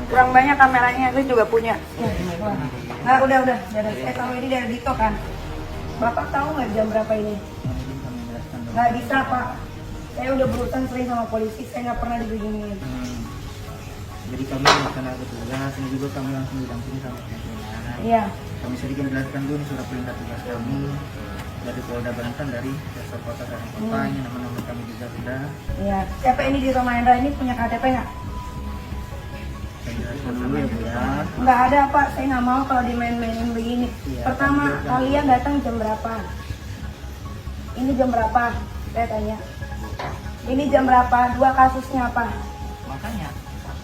Kurang banyak kameranya, saya juga punya. Nah, udah. Saya tahu ini dari Dito kan. Bapak tahu nggak jam berapa ini? Nggak bisa Pak. Saya udah berurusan sering sama polisi, saya nggak pernah dibeginiin. Jadi kami melaksanakan tugas, ini juga kami langsung didampingi sama pimpinan. Iya. Kami sedikit menjelaskan dulu ini surat perintah tugas kami dari Polda Banten, dari Dasar Kota Kabupaten, nama-nama kami juga sudah. Iya. Siapa ini di Romahendra ini punya KTP nggak? Saya jelaskan dulu ya Bu ya. Nggak ada Pak, saya nggak mau kalau dimain-mainin begini. Iya, Pertama, kan, kalian datang jam berapa? Ini jam berapa? Saya tanya. Ini jam berapa? Dua kasusnya apa? Makanya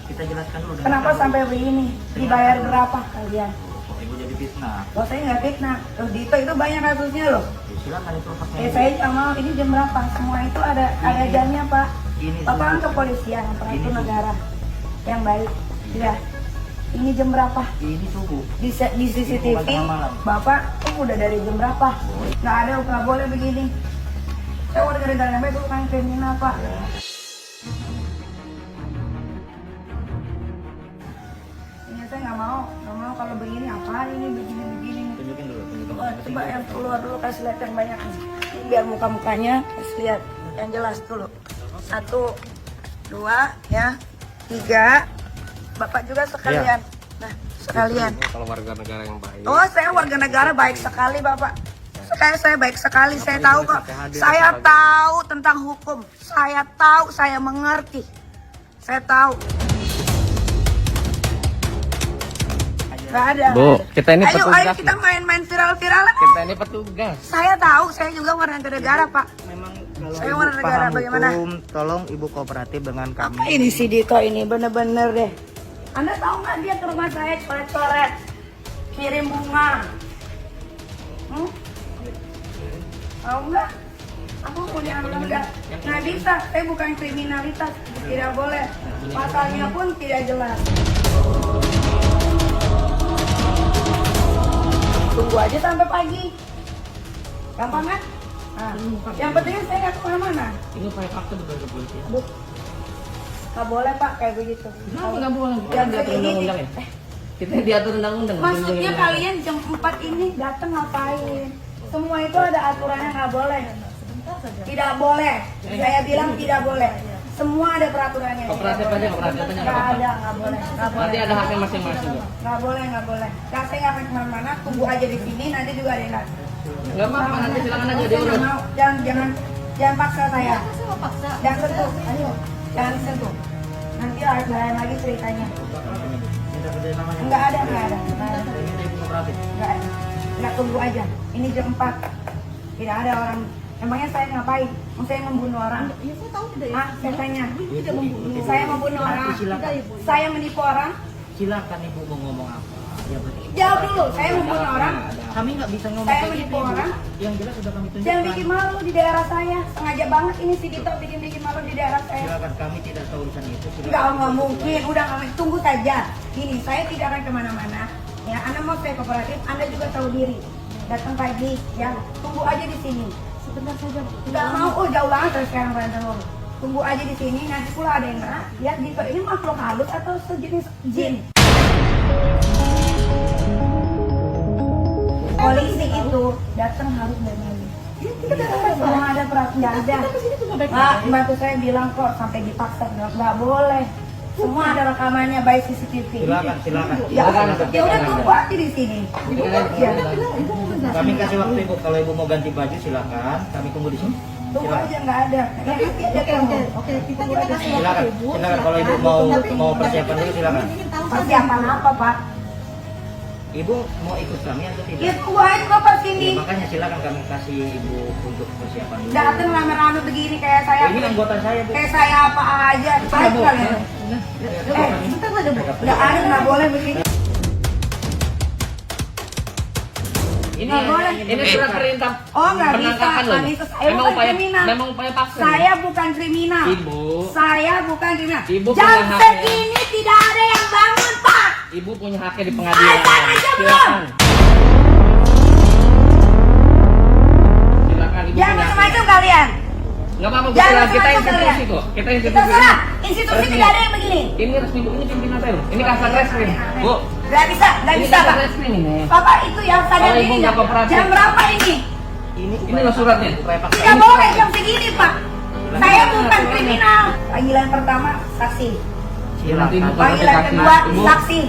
kita jelaskan dulu. Kenapa sampai begini? Dibayar berapa kalian? Ibu jadi fitnah. Oh saya nggak fitnah. Loh Dito itu banyak kasusnya loh. Silakan itu haknya. Saya nggak mau. Ini jam berapa? Semua itu ada jamnya Pak. Ini Bapak kan kepolisian, aparatur negara yang baik. Ya. Ini jam berapa? Ini subuh. Di CCTV Bapak udah dari jam berapa? Nggak ada, nggak boleh begini. Saya warga negara yang baik, bukan kriminal Pak. Ini saya nggak mau kalau begini apa ini begini. Tunjukin dulu. Oh, coba yang keluar dulu, kasih lihat yang banyak nih. Ini biar muka-mukanya kasih lihat yang jelas dulu. 1, 2, ya, 3. Bapak juga sekalian. Nah, sekalian. Kalau warga negara yang baik. Oh, saya warga negara baik sekali, Bapak. Saya baik sekali. Saya tahu kok. Saya tahu tentang hukum. Saya tahu, saya mengerti. Saya tahu. Gak ada. Bu, kita ini Ayo petugas. kita main-main viral-viralan. Kita ini petugas. Saya tahu, saya juga warga negara, Pak. Memang kalau Saya ibu warga negara, paham bagaimana? hukum, tolong ibu kooperatif dengan kami. Apa ini si Dito ini bener-bener deh. Anda tahu nggak dia ke rumah saya coret-coret, kirim bunga. Tahu nggak? Aku punya anak, nggak bisa. Saya bukan kriminalitas, tidak boleh. Pasalnya pun tidak jelas. Tunggu aja sampai pagi. Gampang kan? Nah, yang pentingnya saya nggak kemana-mana. Ini upaya paksa betul ke polisi. Aduh. Nggak boleh Pak kayak begitu. Kenapa nggak boleh? Dan Diatur ini undang-undang ya? Kita diatur undang-undang. maksudnya kalian jam 4 ini datang ngapain? Semua itu ada aturannya, nggak boleh. Tidak boleh. Saya bilang tidak boleh. Semua ada peraturannya. Kooperatif aja, kooperatif aja. Nggak ada, nggak boleh. Nggak boleh. Nanti ada haknya masing-masing. Nggak boleh. Nah, saya nggak akan kemana-mana. Tunggu aja di sini. Nanti juga ada yang datang. Nggak apa-apa, nanti silakan aja Saya diurus. nggak mau. Jangan paksa saya. Jangan sentuh. Ayo, jangan sentuh. Nanti lain lagi ceritanya. Nggak ada. Nggak, tunggu aja. Ini jam 4. Tidak ada orang. Emangnya saya ngapain? Mau saya membunuh orang? Ya, saya tahu tidak ya. Saya tanya. Tidak membunuh. Saya membunuh orang? Silakan. Saya menipu orang? Silakan ibu mau ngomong apa. Ya betul. Jawab dulu. Saya membunuh orang? Kami nggak bisa ngomong Saya kayak menipu gitu, Ibu. orang? Yang jelas sudah kami tunjukkan. Jangan bikin malu di daerah saya. Sengaja banget ini si Dito bikin malu di daerah saya. Silakan, kami tidak tahu urusan itu. Nggak mungkin. Udah kami tunggu saja. Gini, saya tidak akan kemana-mana. Ya, Anda mau saya kooperatif, Anda juga tahu diri. Datang pagi, ya. Tunggu aja di sini. Sebentar saja. Nggak mau, oh jauh banget dari sekarang Banten. Tunggu aja di sini, nanti pula ada yang kena. Ya, Dito ini makhluk halus atau sejenis jin? Polisi itu datang harus dari mana? Semua ada peraturan, nggak ada. Pak, bantu saya bilang kok sampai dipaksa, nggak boleh. Semua ada rekamannya by CCTV. Silakan. Ya udah tunggu aja di sini. Ya. Kami kasih waktu ibu, kalau ibu mau ganti baju silakan. Kami tunggu di sini. Tunggu aja nggak ada. Nanti aja kamu. Oke, kita kasih Silakan. waktu, Bu. Silakan kalau ibu mau persiapan dulu silakan. Persiapan apa Pak? Ibu mau ikut kami atau Ya tidak? tunggu aja Bapak Ya, sini. makanya silakan kami kasih ibu untuk persiapan dulu. Datang rame-rame begini kayak saya. Ini anggota saya bu. Kayak saya apa aja. Baik kalian. Sebentar saja, Bu. Nggak ada, nggak boleh begini. Ini Nggak boleh. ini surat perintah. Oh nggak bisa, penangkapan loh. nggak bisa. Saya bukan kriminal. Memang upaya paksa. Saya bukan kriminal. Ibu. Saya bukan kriminal. Ibu Jam punya hak ya. segini tidak ada yang bangun Pak. Ibu punya haknya di pengadilan. Azan aja belum. Silakan. Silakan ibu. Jangan punya macam-macam haknya. kalian. Nggak apa-apa, Bu. Jangan Kita macam-macam institusi kalian. kok. Kita Kita institusi. salah. Institusi Resmi. tidak ada yang begini. Ini resmi, Bu. Ini pimpinan saya, loh. Ini kasar reskrim. Bu. Nggak bisa Ini Pak. kasar reskrim ini. Bapak itu yang sadar Kalau diri Ibu nggak? nggak kooperatif. Jam berapa ini? Ini loh suratnya. Upaya paksa. Tidak boleh jam segini Pak. Saya bukan kriminal. Panggilan pertama saksi. Nanti Ibu kalau Panggilan dikasih, kedua Ibu. saksi.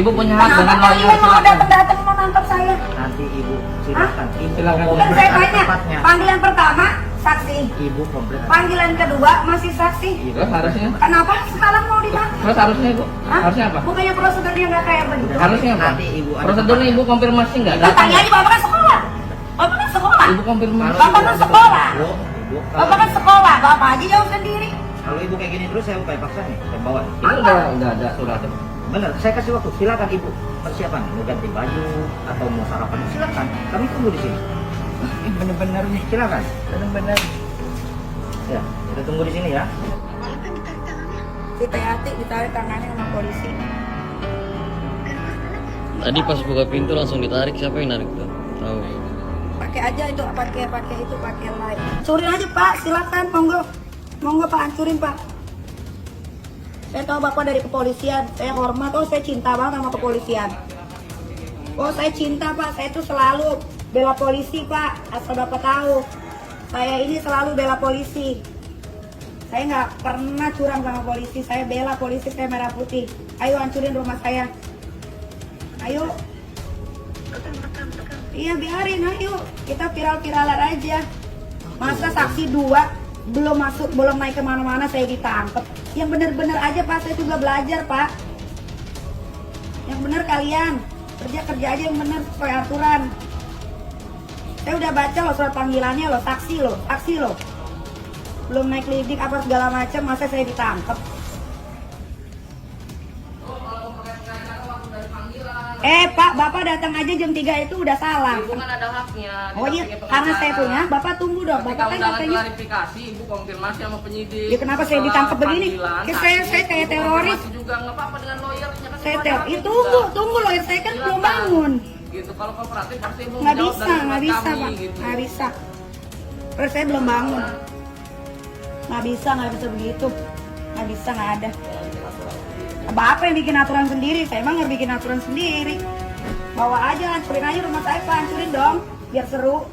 Ibu punya hak Kenapa dengan lawyer, kalian mau silakan. datang-datang mau nangkap saya? Nanti ibu silakan. Ibu Silakan. Kan saya tanya. tepatnya. Panggilan pertama saksi. Ibu komplit. Panggilan kedua masih saksi. Terus harusnya? Kenapa sekarang mau ditangkap? Terus harusnya, Bu? Hah? Harusnya apa? Bukannya prosedurnya nggak kayak begitu? Harusnya apa? Nanti Ibu ada Prosedurnya Ibu konfirmasi nggak? Kita tanya aja Bapak kan sekolah. Bapak kan sekolah. Ibu konfirmasi. Bapak kan sekolah. Ibu, Bapak kan sekolah. Bapak aja jawab sendiri. kalau ibu kayak gini terus saya upaya paksa nih, saya bawa. Ini udah ada suratnya. Benar, saya kasih waktu. Silakan ibu persiapan, mau ganti baju atau mau sarapan, silakan. Kami tunggu di sini. Bener-bener nih. Silakan. Bener-bener. Ya, kita tunggu di sini ya. Si Tayati ditarik tangannya sama polisi. Tadi pas buka pintu langsung ditarik, siapa yang narik tuh? Tahu. Pakai aja itu, pakai light. Hancurin aja Pak, silakan, monggo Pak, hancurin Pak. Saya tahu Bapak dari kepolisian, saya hormat, saya cinta banget sama kepolisian. Saya cinta Pak, saya tuh selalu bela polisi Pak, asal Bapak tahu. Saya ini selalu bela polisi. Saya nggak pernah curang sama polisi, saya bela polisi, saya merah putih. Ayo hancurin rumah saya. Ayo. Iya biarin, ayo. Kita viral-viralan aja. Masa saksi 2 belum naik kemana-mana saya ditangkap. Yang bener-bener aja Pak, saya juga belajar Pak. Yang bener kalian kerja aja yang bener sesuai aturan. Saya udah baca loh surat panggilannya loh, saksi loh. Belum naik lidik apa segala macam, masa saya ditangkap. Pak, Bapak datang aja jam 3 itu udah salah. Ibu kan ada haknya. Oh iya, karena saya punya, Bapak tunggu dong. Bapak kan katanya, klarifikasi, Ibu konfirmasi sama penyidik. ya kenapa saya ditangkap begini? Saya kayak teroris. Juga nggak apa-apa dengan lawyernya kan. Saya tunggu lawyer saya kan belum bangun. Gitu, kalau kooperatif pasti Ibu Nggak menjawab bisa dari Pak, kami, gitu. nggak bisa. Terus saya belum bangun. Nggak bisa begitu. Nggak ada. Bapak yang bikin aturan sendiri, saya emang nggak bikin aturan sendiri. Bawa aja, hancurin aja rumah saya Pak, hancurin dong, biar seru.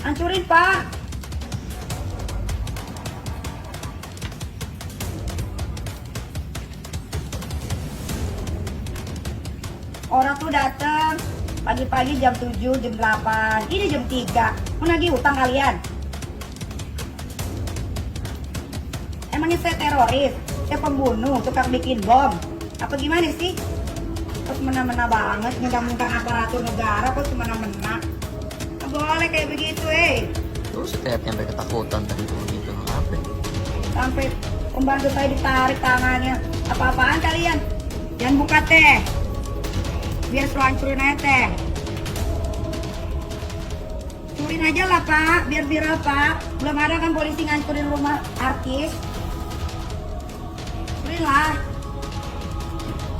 Hancurin Pak. Orang tuh datang pagi-pagi jam 7, jam 8, ini jam 3. Mau nagih utang kalian? Emangnya saya teroris? Saya pembunuh, tukang bikin bom? Apa gimana sih? Kok semena-mena banget, mentang-mentang aparatur negara, kok semena-mena? Nggak boleh kayak begitu, Terus kayak sampai ketakutan tadi tuh gitu. Apa? Sampai pembantu saya ditarik tangannya. Apa-apaan kalian? Jangan buka teh. Biar suruh hancurin aja teh. Hancurin aja lah Pak, biar viral Pak. Belum ada kan polisi ngancurin rumah artis. Hancurin lah.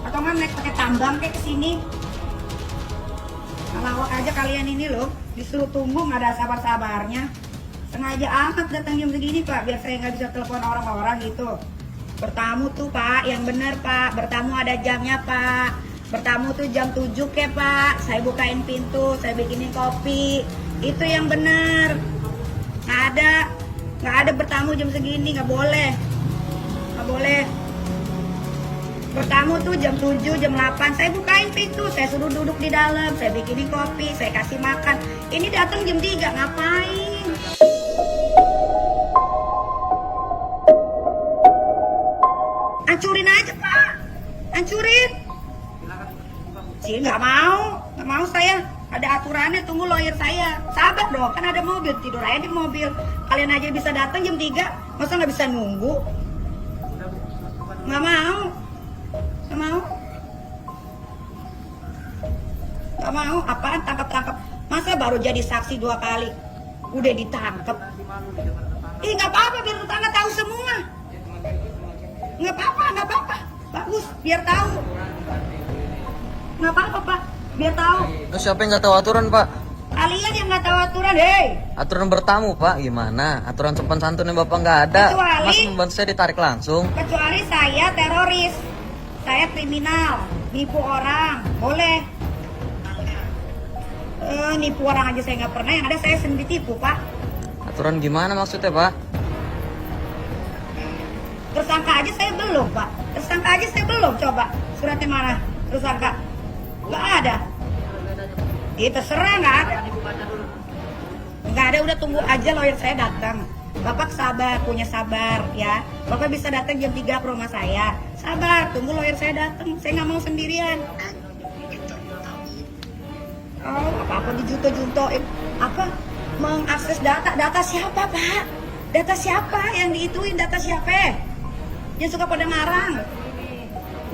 Atau nggak naik pakai tambang kayak kesini. Ngelawak aja kalian ini loh. Disuruh tunggu nggak ada sabar-sabarnya. Sengaja amat datang jam segini Pak, biar saya nggak bisa telepon orang-orang gitu. Bertamu tuh Pak, yang bener Pak. Bertamu ada jamnya Pak. Bertamu tuh jam 7 ke Pak. Saya bukain pintu, saya bikinin kopi. Itu yang bener. Nggak ada bertamu jam segini, nggak boleh. Nggak boleh. Bertamu tuh jam 7, jam 8. Saya bukain pintu, saya suruh duduk di dalam. Saya bikinin kopi, saya kasih makan. Ini datang jam 3, ngapain? Hancurin aja Pak. Hancurin. Sih nggak mau saya. Ada aturannya, tunggu lawyer saya. Sabar dong, kan ada mobil, tidur aja di mobil. Kalian aja bisa datang jam 3, masa nggak bisa nunggu? Nggak mau. Nggak mau, apaan tangkap-tangkap? Masa baru jadi saksi 2 kali, udah ditangkap? Nggak apa-apa, biar tetangga tahu semua. Nggak apa-apa. Bagus, biar tahu. Nggak apa-apa Pak, biar tahu. Terus siapa yang nggak tahu aturan, Pak? Kalian yang nggak tahu aturan, hei. Aturan bertamu Pak, gimana? Aturan sopan santunnya Bapak nggak ada. Kecuali- Mas membantu saya ditarik langsung. Kecuali saya teroris, saya kriminal, nipu orang, boleh. Nipu orang aja saya nggak pernah, yang ada saya sendiri tipu, Pak. Aturan gimana maksudnya Pak? Tersangka aja saya belum, Pak. Tersangka aja saya belum, coba. Suratnya mana? Tersangka? Nggak ada. Ya terserah, nggak ada. Nggak ada, udah tunggu aja lawyer saya datang. Bapak sabar, punya sabar ya. Bapak bisa datang jam 3 ke rumah saya. Sabar, tunggu lawyer saya datang. Saya nggak mau sendirian. Oh, apa-apa dijunto-juntoin. Apa? Mengakses data. Data siapa, Pak? Data siapa yang diituin? Data siapa? Yang suka pada ngarang.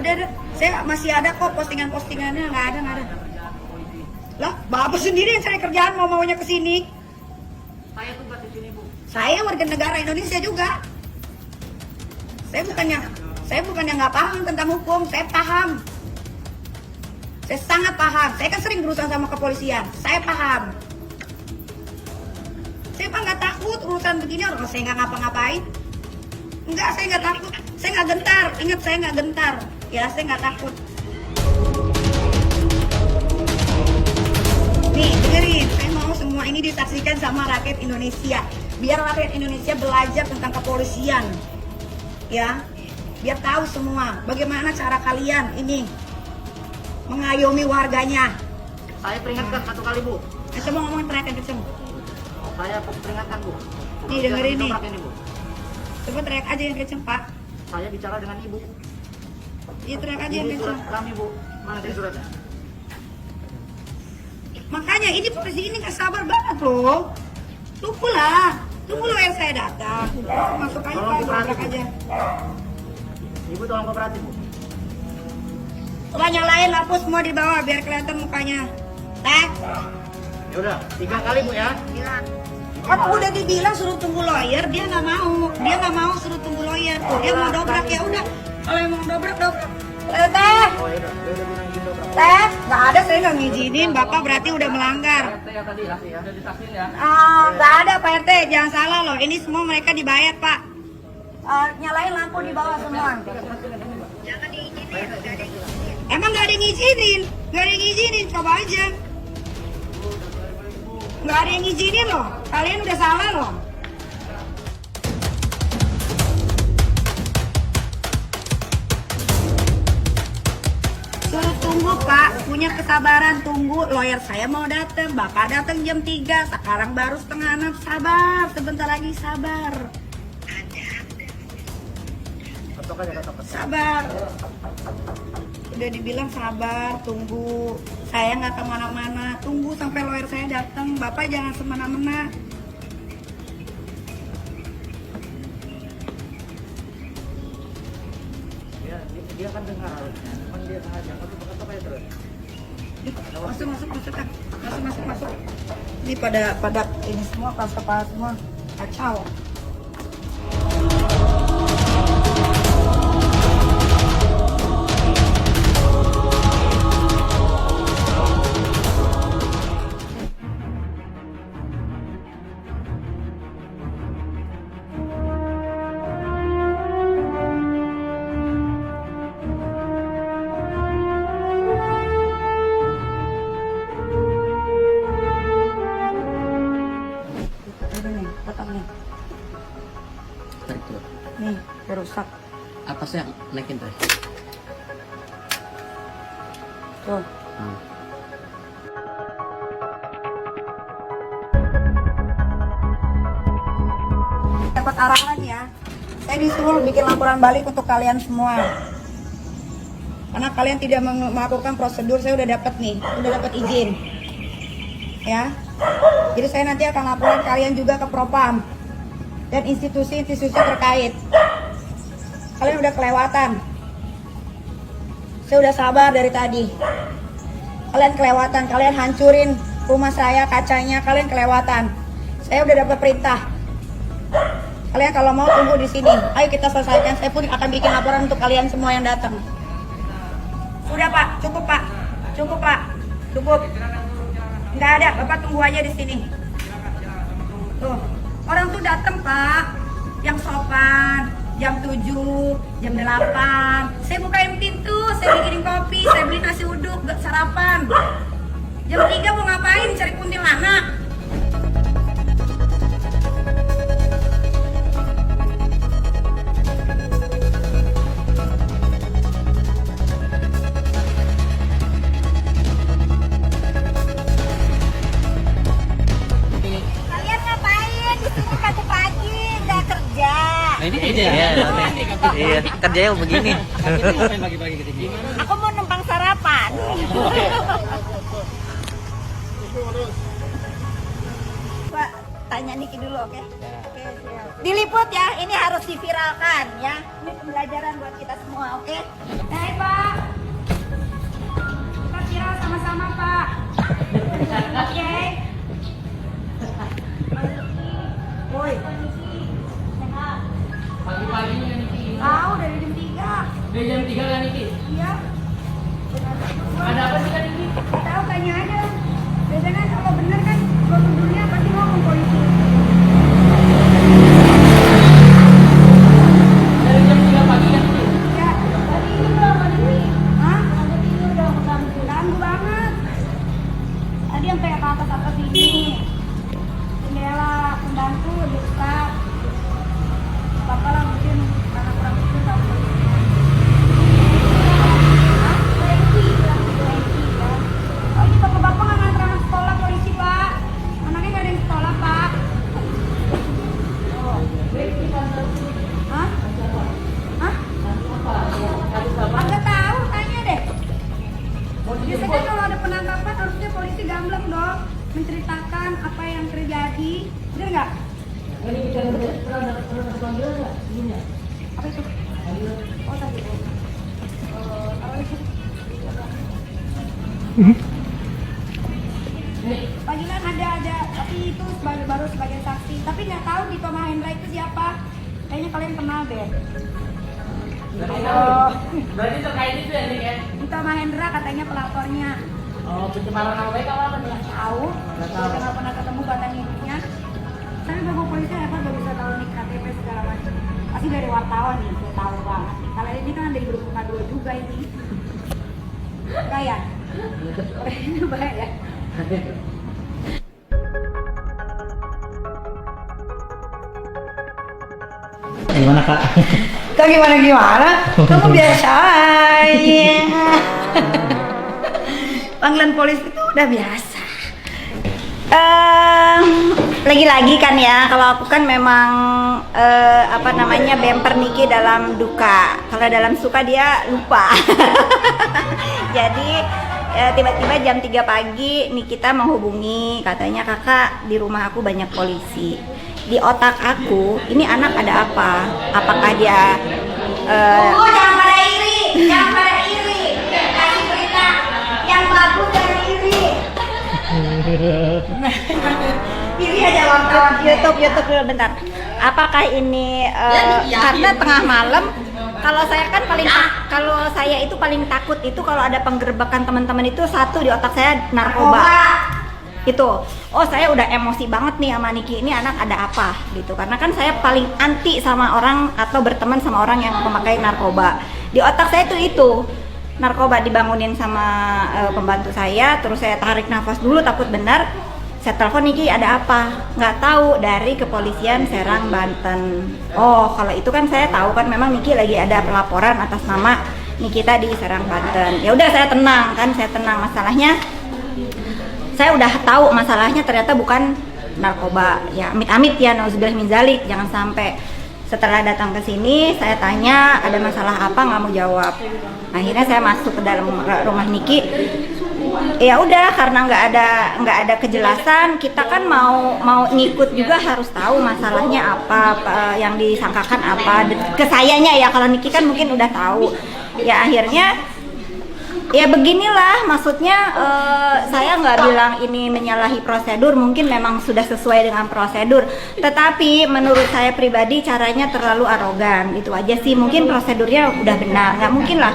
Udah ada. Saya masih ada kok postingan-postingannya. Nggak ada. Lah, Bapak sendiri yang cari kerjaan mau-maunya ke sini. Saya tugas di sini, Bu. Saya warga negara Indonesia juga. Saya bukannya nggak paham tentang hukum. Saya paham. Saya sangat paham. Saya kan sering berurusan sama kepolisian. Saya paham. Saya mah nggak takut urusan begini, orang saya nggak ngapa-ngapain. Enggak, saya nggak takut. Saya nggak gentar. Ingat, saya nggak gentar. Ya, saya nggak takut. Nih, dengerin. Saya mau semua ini disaksikan sama rakyat Indonesia. Biar rakyat Indonesia belajar tentang kepolisian. Ya, biar tahu semua bagaimana cara kalian ini mengayomi warganya. Saya peringatkan satu kali, Bu. Saya mau ngomong teriakan kenceng. Saya peringatkan, Bu. Nih, dengerin nih. Jangan ini, Bu. Coba teriak aja yang kenceng, Pak. Saya bicara dengan Ibu. Iya, teriak aja yang Ini kenceng. surat kami, Bu. Mana tadi suratnya? Makanya ini polisi ini nggak sabar banget loh. Tunggu yang saya datang. Masuk aja, Tolong Pak. diperhatiin. Teriak aja. Ibu tolong kooperatif, Bu. Coba nyalain lampu semua di bawah biar kelihatan mukanya. Teh. Ya udah, 3 kali, Bu ya. Kan udah dibilang suruh tunggu lawyer, dia nggak mau. Dia nggak mau suruh tunggu lawyer. Tuh, dia mau dobrak, ya udah. Kalau yang mau dobrak. Teh. Oh, ya udah. Dia udah bilang gitu, Bro. Teh, nggak ada, saya nggak ngizinin. Bapak berarti udah melanggar. RT ya tadi ya, udah disaksin ya. Nggak ada Pak RT, jangan salah loh. Ini semua mereka dibayar Pak. Nyalain lampu di bawah semua. Emang nggak ada yang ngizinin? Nggak ada yang ngizinin, coba aja. Nggak ada yang ngizinin loh. Kalian udah salah loh. Suruh tunggu Pak, punya kesabaran, tunggu. Lawyer saya mau datang, Bapak datang jam 3, sekarang baru setengah 6. Sabar, sebentar lagi sabar. Ketok aja, ketok. Sabar. Udah dibilang sabar, tunggu. Saya nggak kemana-mana, tunggu sampai lawyer saya datang. Bapak jangan semena-mena. Dia kan dengar harusnya. Cuman dia sengaja ketok aja terus. Masuk. Ini pada ini semua kepala semua kacau. Potong nih. Nah, itu. Nih, udah rusak. Atasnya naikin teh. Tuh. Hmm. Dapat arahan ya. Saya disuruh bikin laporan balik untuk kalian semua. Karena kalian tidak melakukan prosedur, saya udah dapat nih, udah dapat izin. Ya. Jadi saya nanti akan laporan kalian juga ke Propam dan institusi-institusi terkait. Kalian udah kelewatan. Saya udah sabar dari tadi. Kalian kelewatan, kalian hancurin rumah saya, kacanya, kalian kelewatan. Saya udah dapat perintah. Kalian kalau mau tunggu di sini. Ayo kita selesaikan. Saya pun akan bikin laporan untuk kalian semua yang datang. Sudah Pak, cukup Pak. Cukup Pak. Cukup. Nggak ada, Bapak tunggu aja di sini. Tuh, orang tuh datang Pak, yang sopan, jam 7, jam 8. Saya bukain pintu, saya bikinin kopi, saya beli nasi uduk, sarapan. Jam 3 mau ngapain? Cari kuntilanak. Kalian ngapain di sini pagi-pagi? Nggak kerja. Ini iya, iya, kerjanya begini. Aku mau numpang sarapan. Pak, tanya Niki dulu, oke? Oke, siap. Diliput ya, ini harus diviralkan ya. Ini pembelajaran buat kita semua, oke? Hai Pak, kita viral sama-sama Pak. Oke. Woi. Pagi-paginya Niki. Tahu dari jam 3. Dari jam 3 kan Niki? Iya. Ada apa sih kan Niki? Tahu tanya aja. Biasanya kalau bener kan prosedurnya pasti ngomong polisi. Dari jam 3 pagi kan Niki? Ya, tadi ini belum ada ini. Hah? Ada ini udah ganggu banget. Tadi sampai ke atas sini. Jendela pembantu dibuka. Bapak lah mungkin karena kurang itu tahu. Hah? Polisi, bilang polisi ya. Oh ini bapak-bapak nggak nganter anak sekolah polisi Pak. Anaknya nggak ada yang sekolah Pak. Oh. Hah? Hah? Agak tahu, tanya deh. Biasanya kalau ada penangkapan harusnya polisi gamblang dong menceritakan apa yang terjadi, bener nggak? Apa itu? Oh tadi. Panggilan ada, tapi itu baru sebagai saksi. Tapi nggak tahu Dito Mahendra itu siapa. Kayaknya kalian kenal deh. Oh, Berarti terkait itu ya Niki? Dito Mahendra katanya pelapornya. Oh, pencemaran nama baik apa nih? Tahu? Nggak pernah ketemu batang hidupnya. Tapi bapak polisi hebat gak bisa tahu nih KTP segala macam. Pasti dari wartawan nih, saya tahu banget. Kalau ini kan dari grup 52 juga ini. Enggak ya? Ini baik ya? Gimana Kak? Kak gimana? Kamu biasa aja. Panggilan polisi itu udah biasa. Lagi-lagi kan ya, kalau aku kan memang bemper Niki dalam duka. Kalau dalam suka dia lupa. Jadi tiba-tiba jam 3 pagi Nikita menghubungi, katanya kakak di rumah aku banyak polisi. Di otak aku, ini anak ada apa? Apakah dia jangan pada iri, jangan pada iri. Kasih berita yang bagus jangan iri. Iri aja wartawan YouTube dulu bentar. Apakah ini karena tengah malam? Kalau saya kan kalau saya itu paling takut itu kalau ada penggerbekan teman-teman itu satu di otak saya narkoba. Itu, oh saya udah emosi banget nih sama Niki, ini anak ada apa gitu. Karena kan saya paling anti sama orang atau berteman sama orang yang memakai narkoba. Di otak saya itu narkoba dibangunin sama pembantu saya, terus saya tarik nafas dulu takut benar. Saya telepon Niki ada apa? Nggak tahu, dari kepolisian Serang Banten. Oh kalau itu kan saya tahu kan memang Niki lagi ada pelaporan atas nama Nikita di Serang Banten. Ya udah saya tenang kan, saya tenang. Masalahnya saya udah tahu masalahnya ternyata bukan narkoba. Ya amit-amit ya, nauzubillah min dzalik, jangan sampai. Setelah datang ke sini saya tanya ada masalah apa, nggak mau jawab. Akhirnya saya masuk ke dalam rumah Niki. Ya udah, karena nggak ada kejelasan, kita kan mau ngikut juga harus tahu masalahnya apa, yang disangkakan apa ke sayanya ya. Kalau Niki kan mungkin udah tahu. Ya akhirnya ya beginilah, maksudnya saya nggak bilang ini menyalahi prosedur, mungkin memang sudah sesuai dengan prosedur, tetapi menurut saya pribadi caranya terlalu arogan, itu aja sih. Mungkin prosedurnya udah benar, nggak mungkin lah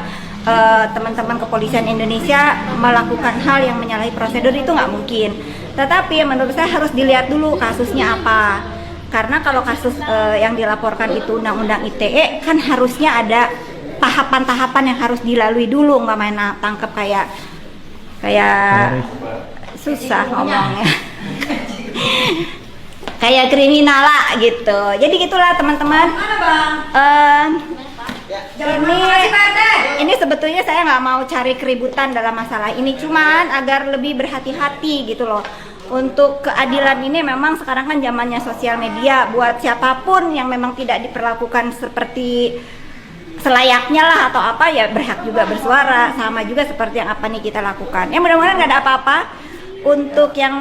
teman-teman kepolisian Indonesia melakukan hal yang menyalahi prosedur, itu nggak mungkin. Tetapi menurut saya harus dilihat dulu kasusnya apa. Karena kalau kasus yang dilaporkan itu undang-undang ITE kan harusnya ada tahapan-tahapan yang harus dilalui dulu, nggak main tangkap kayak susah ngomongnya. Kayak kriminal lah gitu. Jadi gitulah teman-teman. Ini sebetulnya saya nggak mau cari keributan dalam masalah ini, cuman agar lebih berhati-hati gitu loh. Untuk keadilan ini memang sekarang kan zamannya sosial media. Buat siapapun yang memang tidak diperlakukan seperti selayaknya lah atau apa, ya berhak juga bersuara, sama juga seperti yang apa nih kita lakukan. Ya mudah-mudahan nggak ada apa-apa. Untuk yang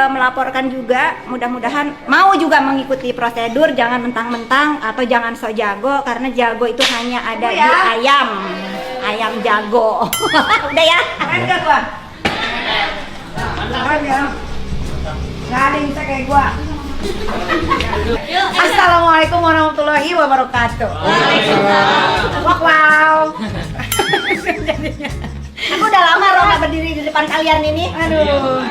melaporkan juga, mudah-mudahan mau juga mengikuti prosedur, jangan mentang-mentang atau jangan sok jago, karena jago itu hanya ada di ayam jago. Udah ya? Keren gak gua? Keren ya? Gak ada yang bisa kayak gua. Assalamualaikum warahmatullahi wabarakatuh. Wow. Aku udah lama loh nggak berdiri di depan kalian ini. Aduh.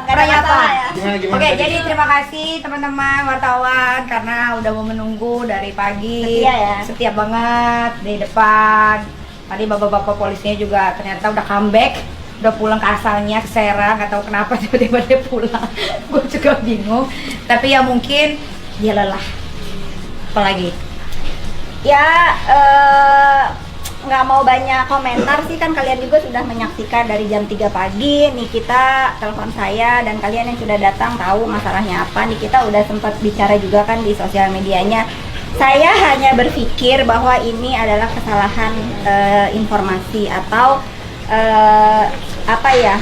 Karena apa ya? Gimana? Oke, jadi terima kasih teman-teman wartawan karena udah mau menunggu dari pagi. Setia ya. Setia banget di depan. Tadi bapak-bapak polisinya juga ternyata udah comeback, udah pulang ke asalnya, ke Serang. Nggak tahu kenapa tiba-tiba dia pulang. Gue juga bingung. Tapi ya mungkin dia lelah. Apalagi? Ya nggak mau banyak komentar sih, kan kalian juga sudah menyaksikan dari jam 3 pagi nih kita telepon saya, dan kalian yang sudah datang tahu masalahnya apa nih. Kita udah sempat bicara juga kan di sosial medianya. Saya hanya berpikir bahwa ini adalah kesalahan informasi atau apa ya,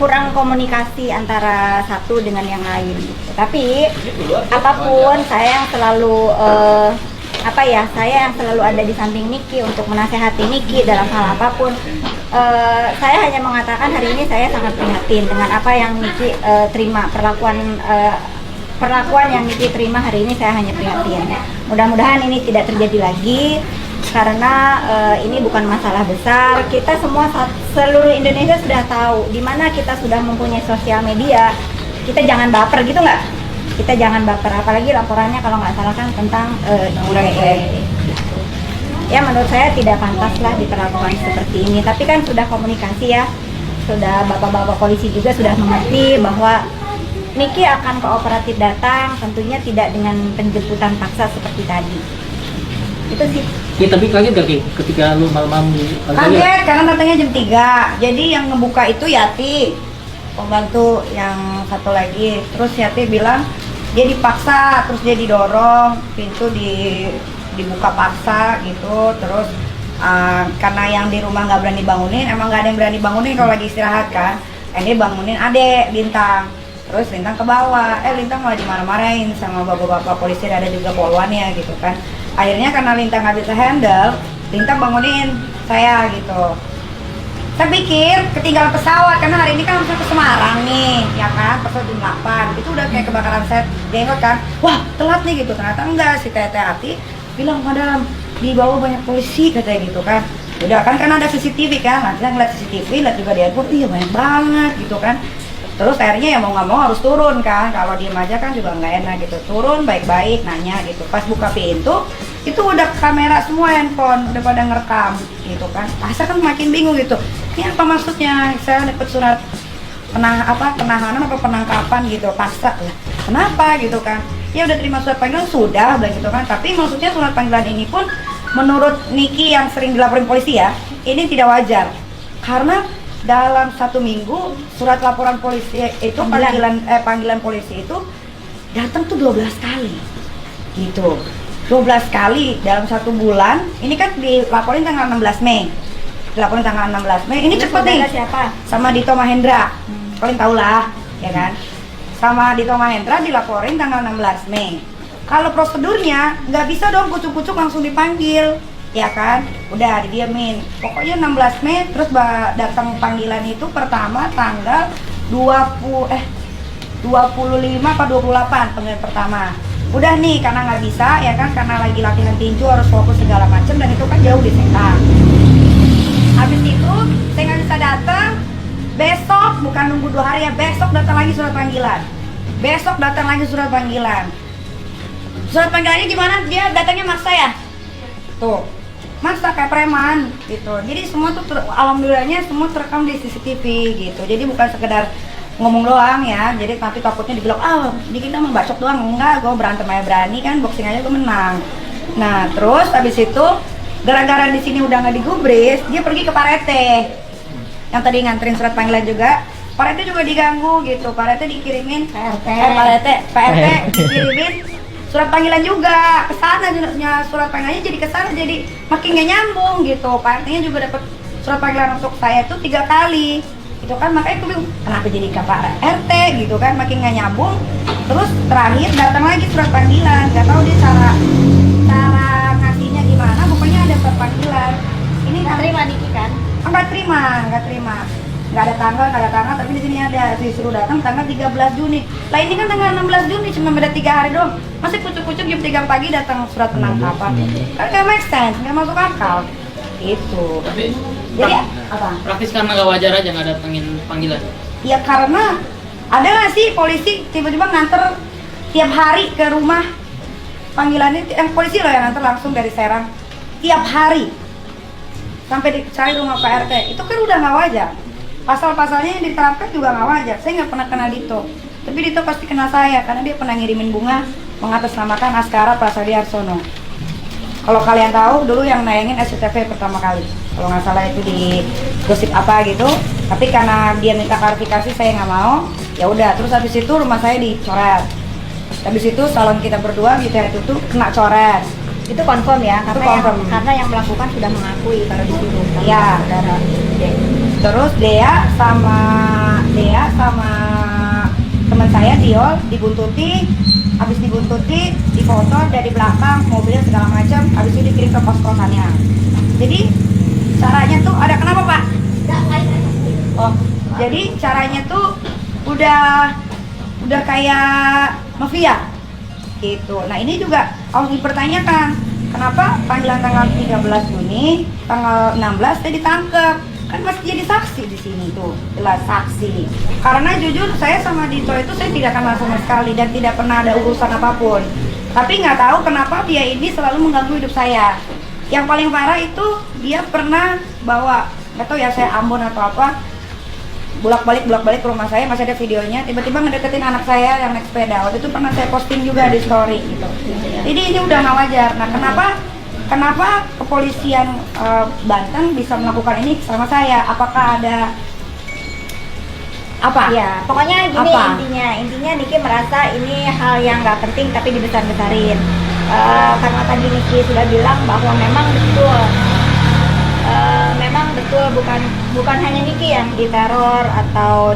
kurang komunikasi antara satu dengan yang lain gitu. Tapi apapun saya yang selalu saya yang selalu ada di samping Niki untuk menasehati Niki dalam hal apapun. Saya hanya mengatakan hari ini saya sangat prihatin dengan apa yang Niki terima, perlakuan yang Niki terima hari ini. Saya hanya prihatin. Mudah-mudahan ini tidak terjadi lagi, karena ini bukan masalah besar. Kita semua, seluruh Indonesia sudah tahu di mana kita sudah mempunyai sosial media. Kita jangan baper gitu nggak? Kita jangan baper, apalagi laporannya kalau nggak salah kan tentang ITE. Ya menurut saya tidak pantas lah diperlakukan seperti ini. Tapi kan sudah komunikasi ya, sudah bapak-bapak polisi juga sudah mengerti bahwa Niki akan kooperatif datang, tentunya tidak dengan penjemputan paksa seperti tadi. Itu sih. Ya, tapi kaget gak Ki ketika lu malam-malam Kaget karena datangnya jam 3. Jadi yang ngebuka itu Yati, pembantu yang satu lagi. Terus Yati bilang dia dipaksa, terus dia didorong, pintu dibuka paksa gitu. Terus karena yang di rumah nggak berani bangunin, emang nggak ada yang berani bangunin kalau lagi istirahat kan. Dia bangunin adek Lintang, terus Lintang ke bawah. Lintang malah dimarah-marahin sama bapak-bapak polisi, ada juga poluannya gitu kan. Akhirnya karena Lintang nggak bisa handle, Lintang bangunin saya gitu. Saya pikir ketinggalan pesawat, karena hari ini kan langsung ke Semarang nih, ya kan, pesawat jam 8. Itu udah kayak kebakaran set jenggot kan. Wah, telat nih gitu. Ternyata enggak, si Tete Ati bilang, "Madam, di bawah banyak polisi," katanya gitu kan. Udah kan, karena ada CCTV kan. Nanti ngeliat CCTV, lihat juga di airport, iya banyak banget gitu kan. Terus akhirnya ya mau nggak mau harus turun kan, kalau diem aja kan juga nggak enak gitu. Turun baik-baik nanya gitu, pas buka pintu itu udah kamera semua, handphone udah pada ngerekam gitu kan. Saya kan makin bingung gitu, ini apa maksudnya? Saya dapat surat penahanan apa penangkapan gitu, paksa lah. Kenapa gitu kan? Ya udah terima surat panggilan sudah, bilang gitu kan. Tapi maksudnya surat panggilan ini pun menurut Niki yang sering dilaporin polisi ya, ini tidak wajar karena dalam 1 minggu surat laporan polisi itu panggilan polisi itu datang tuh 12 kali gitu. 12 kali dalam 1 bulan. Ini kan dilaporin tanggal 16 Mei. Dilaporin tanggal 16 Mei. Ini cepet nih. Siapa? Sama Dito Mahendra. Kalian tau lah, ya kan? Sama Dito Mahendra dilaporin tanggal 16 Mei. Kalau prosedurnya nggak bisa dong kucuk-kucuk langsung dipanggil, ya kan? Udah didiemin. Pokoknya 16 Mei terus datang panggilan itu pertama tanggal 25 apa 28 panggilan pertama. udah nih karena nggak bisa ya kan, karena lagi latihan tinju harus fokus segala macam dan itu kan jauh di Sengkang. Habis itu saya nggak bisa datang, besok bukan nunggu 2 hari ya, besok datang lagi surat panggilan, besok datang lagi surat panggilan. Surat panggilannya gimana? Dia datangnya maksa ya, tuh maksa kayak preman gitu. Jadi semua tuh alhamdulillahnya semua terekam di CCTV gitu. Jadi bukan sekedar ngomong doang ya, jadi tapi takutnya dibilang ini kita mau bacok doang. Enggak, gue berantem aja berani kan, boxing aja gue menang. Nah terus habis itu gara-gara di sini udah nggak digubris, dia pergi ke Pak Rete yang tadi nganterin surat panggilan juga. Pak Rete juga diganggu gitu, Pak Rete dikirimin Pak RT dikirimin surat panggilan juga ke sana, surat panggilannya jadi ke sana, jadi makin nggak nyambung gitu. Pak RT-nya juga dapat surat panggilan untuk saya tuh 3 kali. Itu kan makanya aku bingung kenapa jadi ke Pak RT gitu kan, makin nggak nyambung. Terus terakhir datang lagi surat panggilan, nggak tahu dia cara ngasihnya gimana, pokoknya ada surat panggilan. Ini Nggak terima Niki kan? nggak terima. Nggak ada tanggal, tapi di sini ada disuruh datang tanggal 13 Juni. Lah ini kan tanggal 16 Juni, cuma beda 3 hari doang. Masih kucuk-kucuk jam 3 pagi datang surat penangkapan. Kan nggak make sense, nggak masuk akal. Itu. Tapi Jadi apa? praktis karena nggak wajar aja nggak datengin panggilan. Ya karena ada nggak sih polisi tiba-tiba nganter tiap hari ke rumah panggilannya, yang polisi loh yang nganter langsung dari Serang tiap hari sampai dicari rumah Pak RT. Itu kan udah nggak wajar. Pasal-pasalnya yang diterapkan juga nggak wajar. Saya nggak pernah kena Dito, tapi Dito pasti kena saya karena dia pernah ngirimin bunga mengatasnamakan Askara Prasadyarsono. Kalau kalian tahu dulu yang nayangin SCTV pertama kali, kalau nggak salah itu di gosip apa gitu. Tapi karena dia minta klarifikasi saya nggak mau. Ya udah, terus habis itu rumah saya dicoret. Habis itu salon kita berdua gitu ya, itu tuh kena coret. Itu confirm ya, Itu karena confirm. karena yang melakukan sudah mengakui kalau disuruh. Iya, saudara. Terus Dea sama teman saya Diol dibuntuti, habis dibuntuti, difoto dari belakang mobilnya segala macam, habis itu dikirim ke kos-kosannya. Jadi caranya tuh ada kenapa Pak? Oh, jadi caranya tuh udah kayak mafia gitu. Nah ini juga harus dipertanyakan, kenapa panggilan tanggal 13 Juni, tanggal 16 saya ditangkap? Kan masih jadi saksi di sini tuh, jelas saksi. Karena jujur saya sama Dito itu saya tidak kenal sama sekali dan tidak pernah ada urusan apapun. Tapi nggak tahu kenapa dia ini selalu mengganggu hidup saya. Yang paling parah itu dia pernah bawa, nggak tahu ya saya Ambon atau apa, bolak-balik ke rumah saya, masih ada videonya, tiba-tiba ngedeketin anak saya yang naik sepeda. Waktu itu pernah saya posting juga di story gitu. Jadi ini udah nggak wajar. Nah kenapa kepolisian Banten bisa melakukan ini sama saya? Apakah ada apa? Ya, pokoknya gini Apa? intinya Niki merasa ini hal yang nggak penting tapi dibesar-besarin. Karena tadi Niki sudah bilang bahwa memang betul bukan hanya Niki yang diteror atau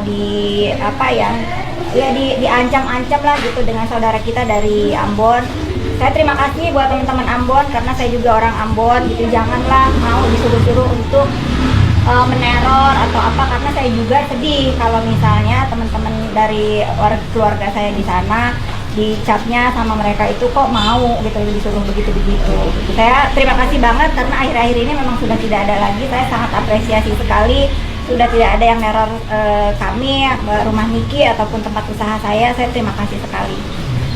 diancam-ancam lah gitu dengan saudara kita dari Ambon. Saya terima kasih buat teman-teman Ambon karena saya juga orang Ambon gitu. Janganlah mau disuruh-suruh untuk meneror atau apa, karena saya juga sedih kalau misalnya teman-teman dari keluarga saya di sana dicapnya sama mereka itu kok mau gitu disuruh begitu-begitu. Saya terima kasih banget karena akhir-akhir ini memang sudah tidak ada lagi. Saya sangat apresiasi sekali sudah tidak ada yang neror kami, rumah Niki ataupun tempat usaha saya. Saya terima kasih sekali.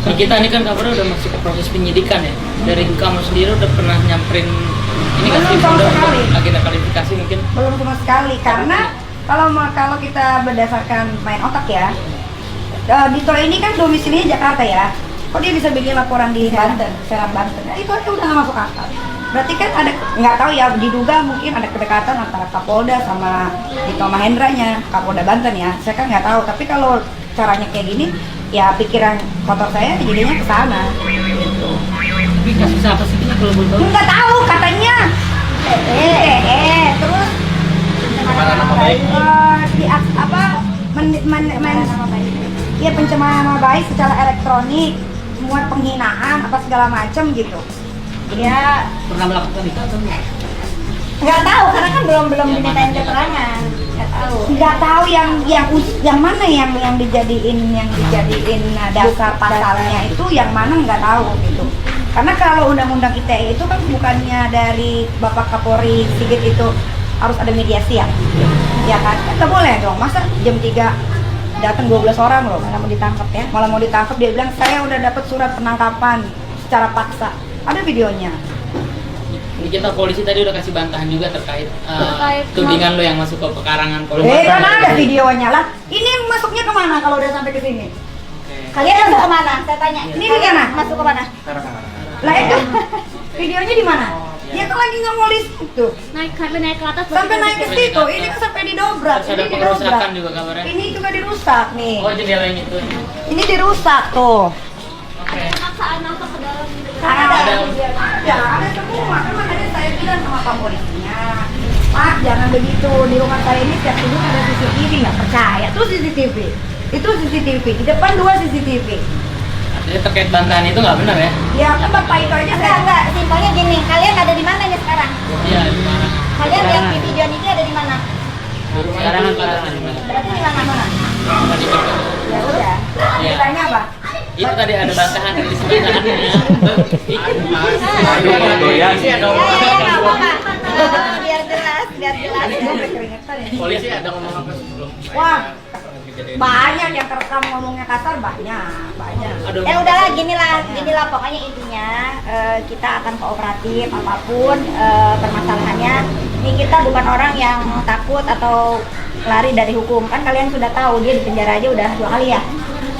Kalau kita ini kan kabarnya udah masuk ke proses penyidikan ya. Dari kamu sendiri udah pernah nyamperin ini kan Belum sih sama udah sekali. agenda klarifikasi mungkin. Belum sama sekali, karena kalau kita berdasarkan main otak ya, Dito ini kan domisilinya Jakarta ya, kok dia bisa bikin laporan di Banten, Serang Banten? Nah, itu aja udah nggak masuk akal. Berarti kan ada, nggak tahu ya, diduga mungkin ada kedekatan antara Kapolda sama Dito Mahendranya, Kapolda Banten ya. Saya kan nggak tahu, tapi kalau caranya kayak gini, ya pikiran kotor saya jadinya ke sana. Gitu. Tapi kasus apa sih ini kalau boleh tahu? Nggak tahu katanya. Terus Iya, pencemaran nama baik secara elektronik, muat penghinaan apa segala macam gitu. Ya Pernah melakukan itu atau enggak? Nggak tahu karena kan belum dimintain keterangan. Nggak tahu. nggak tahu yang mana yang dijadiin dasar pasalnya itu yang mana nggak tahu gitu. Karena kalau undang-undang ITE itu kan bukannya dari Bapak Kapolri Sigit itu harus ada mediasi ya, ya kan? Nggak boleh dong, masa jam 3 datang 12 orang loh, malah mau ditangkap ya, malah mau ditangkap dia bilang saya udah dapat surat penangkapan secara paksa, ada videonya. Ini kita polisi tadi udah kasih bantahan juga terkait tudingan lo yang masuk ke pekarangan polisi. Kan ada videonya lah. Ini masuknya kemana kalau udah sampai ke sini? Kalian masuk kemana? Saya tanya. Ini kemana? Masuk kemana? Lah itu videonya di mana? Dia kan lagi ngemolis itu. Naik ke atas. Sampai naik ke situ. Ini kan sampai didobrak. Terus ada Ini pengerusakan didobrak. juga kabarnya. Ini juga dirusak nih. Oh, jendela yang itu. Ini dirusak tuh. Oke. Paksaan masuk ke dalam. Ada semua. Kan makanya saya bilang sama Pak polisinya, Pak jangan begitu. Di rumah saya ini setiap sudut ada CCTV, nggak percaya. Tuh CCTV. Itu CCTV. Di depan 2 CCTV. Artinya terkait bantahan itu nggak benar ya? Ya kan Bapak itu aja saya. Enggak, simpelnya gini, kalian ada di mana nih sekarang? Iya, di mana? Kalian lihat di video ini ada di mana? Sekarang kan pada Berarti di mana? Ya udah. Iya. Ditanya apa? Itu tadi ada bantahan di sebelahnya. Ya, nggak apa-apa. Biar jelas. Polisi ada ngomong apa sebelum? Wah, banyak yang terekam ngomongnya kasar, banyak. Aduh. Udahlah, ginilah pokoknya intinya kita akan kooperatif apapun permasalahannya. Ini kita bukan orang yang takut atau lari dari hukum. Kan kalian sudah tahu dia di penjara aja udah 2 kali ya.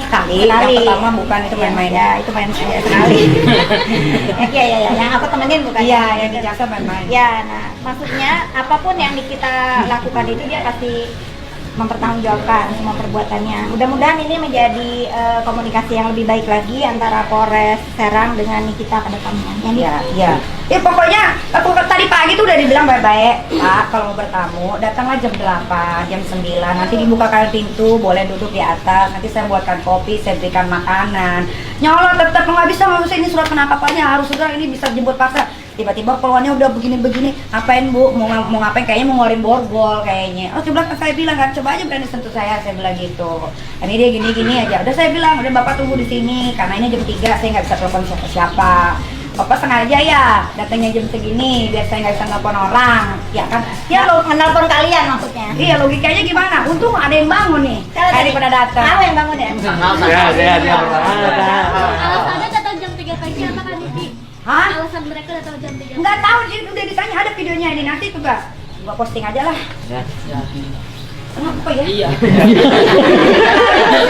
Sekali. Yang pertama bukan itu main-main. Ya, itu main sekali. Iya, yang aku temenin bukan. Iya, yang di Jaksa main-main. Ya, nah maksudnya apapun yang kita lakukan itu dia pasti mempertanggungjawabkan semua perbuatannya. Mudah-mudahan ini menjadi komunikasi yang lebih baik lagi antara Polres Serang dengan Nikita pada tamuannya. Iya. Pokoknya aku tadi pagi tuh udah dibilang baik-baik, Pak, kalau mau bertamu datanglah jam 8, jam 9. Nanti dibukakan pintu, boleh duduk di atas. Nanti saya buatkan kopi, saya berikan makanan. Nyolot tetap nggak bisa, ini surat penangkapannya harus segera, ini bisa jemput paksa. Tiba-tiba keluarnya udah begini-begini, ngapain Bu? Mau ngapain? Kayaknya mau ngeluarin borgol kayaknya. Oh coba saya bilang kan, coba aja berani sentuh saya bilang gitu. Ini dia gini-gini aja. Udah saya bilang, udah Bapak tunggu di sini karena ini jam 3 saya nggak bisa telepon siapa-siapa. Bapak sengaja ya datangnya jam segini biar saya nggak bisa telepon orang, ya kan? Ya lo menelpon kalian maksudnya. Iya logikanya gimana? Untung ada yang bangun nih. Hari pada datang. Kamu yang bangun ya? Alasannya datang jam 3 pagi apa kan Niti? Hah? Alasan mereka datang jam 3. Nggak tahu, udah ditanya ada videonya ini nanti coba gua posting aja lah. Kenapa ya? Iya.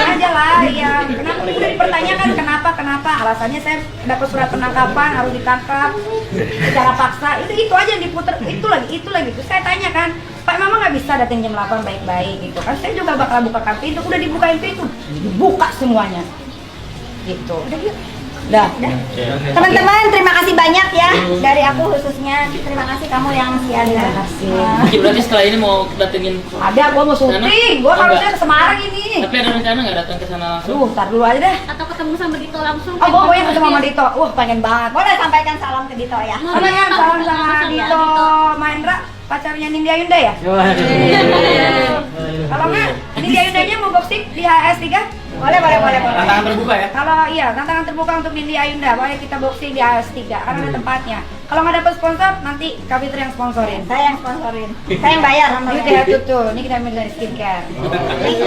Aja lah, ya. Kenapa udah dipertanyakan kenapa? Alasannya saya dapat surat penangkapan harus ditangkap secara paksa. Itu aja yang diputer. Itu lagi. Terus saya tanya kan, Pak Mama nggak bisa datang jam 8 baik-baik gitu kan? Saya juga bakal bukakan pintu. Udah dibukain pintu, dibuka semuanya. Gitu. Dah. Teman-teman, terima kasih banyak ya dari aku khususnya. Terima kasih kamu yang masih ada. Mungkin berarti setelah ini mau datengin. Ada, gua mau syuting. Gua harusnya ke Semarang ini. Tapi ada rencana nggak datang ke sana langsung? Ntar dulu aja deh. Atau ketemu sama Dito langsung. Oh, gua yang ketemu sama Dito. Wah, pengen banget. Boleh sampaikan salam ke Dito ya. Mana ya salam sama Dito Mahendra, pacarnya Nindya Yunda ya? Kalau nggak, Nindya Yundanya mau boxing di HS3? Boleh. Tantangan terbuka ya? Kalau iya, tantangan terbuka untuk Nindya Yunda. Boleh kita boxing di HS3, karena ada tempatnya. Kalau nggak dapat sponsor, nanti Kak Fitri yang sponsorin. Saya yang sponsorin. Saya yang bayar. Ini kita tutup, ini kita minta skincare. Oke.